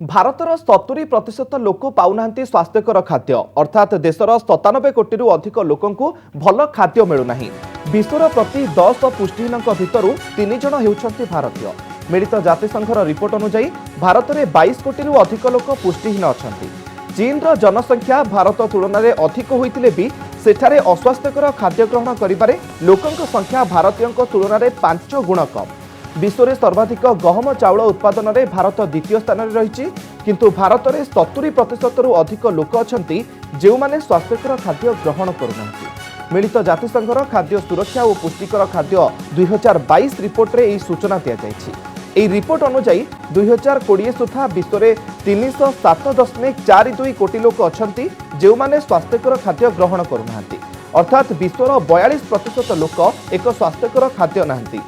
भारतर 70% लोक पाऊना स्वास्थ्यकर खाद्य अर्थात देशर 97 कोटी अधिक लोक भल खाद्य मिलूना। विश्वर प्रति 10 पुष्टिहीन भितर 3 जन होती भारतीय। मिलित जातिसंघर रिपोर्ट अनुसार भारत में 22 कोटी अधिक लोक पुष्टिहीन अच्छा। चीन जनसंख्या भारत तुलन में अधिक होते भी सेठारे अस्वास्थ्यकर खाद्य ग्रहण कर लोकों संख्या भारतीयों तुलन में 5 गुण कम। विश्व में सर्वाधिक गहम चाउल उत्पादन में भारत द्वितीय स्थान में रही, किंतु भारत में 70% अधिक लोक अच्छा जो माने स्वास्थ्यकर खाद्य ग्रहण करुना। मिलित जातिसंघर खाद्य सुरक्षा और पुष्टिकर खाद्य 2022 रिपोर्ट रे यह सूचना दी जाएगी। रिपोर्ट अनुसार 2020 सुधा विश्व में 307.42 कोटी लोक अच्छा जो माने स्वास्थ्यकर खाद्य ग्रहण करुना, अर्थात विश्वर 42% लोक एक स्वास्थ्यकर खाद्य नहांती।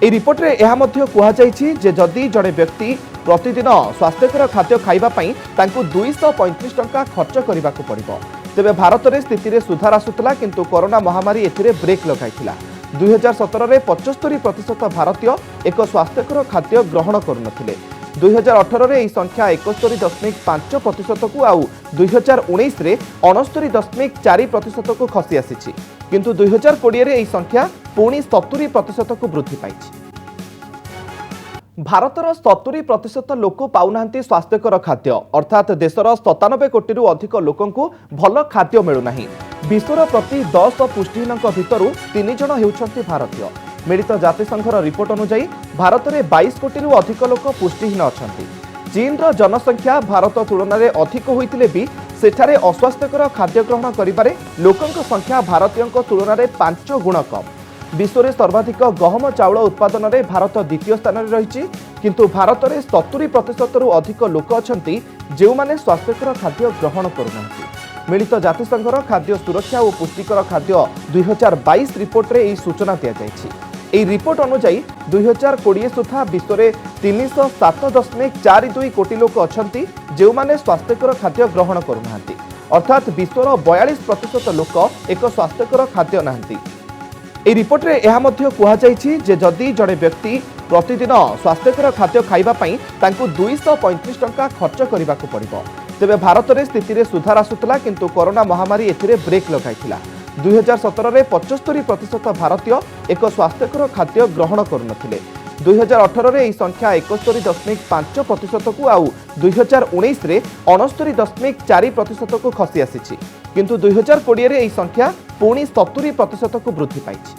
এই রিপোর্টরে ଏହା ମଧ୍ୟ କୁହାଯାଇଛି ଯେ ଯଦି ଜଣେ ବ୍ୟକ୍ତି ପ୍ରତିଦିନ ସ୍ୱାସ୍ଥ୍ୟକର ଖାଦ୍ୟ ଖାଇବା ପାଇଁ ତାଙ୍କୁ 235 ଟଙ୍କା ଖର୍ଚ୍ଚ କରିବାକୁ ପଡ଼ିବ। ତେବେ ଭାରତରେ ସ୍ଥିତିରେ ସୁଧାର ଆସୁଥିଲା, କିନ୍ତୁ କରୋନା ମହାମାରୀ ଏଥିରେ ବ୍ରେକ୍ ଲଗାଇଥିଲା। 2017ରେ 75% ଭାରତୀୟ ଏକ ସ୍ୱାସ୍ଥ୍ୟକର ଖାଦ୍ୟ ଗ୍ରହଣ କରୁନଥିଲେ। 2018ରେ ଏହି ସଂଖ୍ୟା 71.5%କୁ ଆଉ 2019ରେ 69.4%କୁ ଖସି ଆସିଛି, କିନ୍ତୁ 2020ରେ ଏହି ସଂଖ୍ୟା पुणी 70% को वृद्धि पाई। भारतर 70% लोक पाऊना स्वास्थ्यकर खाद्य अर्थात देशर 97 कोटी अधिक लोक भल खाद्य मिलूना। विश्वर प्रति 10 पुष्टिहीन भितर 3 जन होती भारतीय। मिलित जातिसंघर रिपोर्ट अनुसार भारत में 22 कोटी अधिक लोक पुष्टिहीन अच्छा। चीन जनसंख्या भारत तुलन में अधिक होते भी सेठारे अस्वास्थ्यकर खाद्य ग्रहण कर लोकों संख्या भारतीयों तुलन में 5 गुण कम। विश्व में सर्वाधिक गहम चाउल उत्पादन में भारत द्वितीय स्थान में रही, किंतु भारत में 70% अधिक लोक अच्छा जो माने स्वास्थ्यकर खाद्य ग्रहण करुना। मिलित जातिसंघर खाद्य सुरक्षा और पुष्टिकर खाद्य 2022 रिपोर्ट रे यह सूचना दी जाएगी। रिपोर्ट अनुसार 2020 सुधा विश्व में 307.42 कोटी लोक अच्छा जो माने स्वास्थ्यकर खाद्य ग्रहण करुना, अर्थात विश्वर 42% लोक एक स्वास्थ्यकर खाद्य नहांती। এই রিপোর্টরে ଏହା ମଧ୍ୟ କୁହାଯାଇଛି ଯେ ଯଦି ଜଣେ ବ୍ୟକ୍ତି ପ୍ରତିଦିନ ସ୍ୱାସ୍ଥ୍ୟକର ଖାଦ୍ୟ ଖାଇବା ପାଇଁ ତାଙ୍କୁ 235 ଟଙ୍କା ଖର୍ଚ୍ଚ କରିବାକୁ ପଡ଼ିବ, ତେବେ ଭାରତରେ ସ୍ଥିତିରେ ସୁଧାର ଆସୁଥିଲା, କିନ୍ତୁ କରୋନା ମହାମାରୀ ଏଥିରେ ବ୍ରେକ୍ ଲଗାଇଥିଲା। 2017ରେ 75% ଭାରତୀୟ ଏକ ସ୍ୱାସ୍ଥ୍ୟକର ଖାଦ୍ୟ ଗ୍ରହଣ କରୁନଥିଲେ। 2018ରେ ଏହି ସଂଖ୍ୟା 71.5%କୁ ଆଉ 2019ରେ 69.4%କୁ ଖସି ଆସିଛି, କିନ୍ତୁ 2020ରେ ଏହି ସଂଖ୍ୟା ପୁଣି 70%କୁ ବୃଦ୍ଧି ପାଇଛି।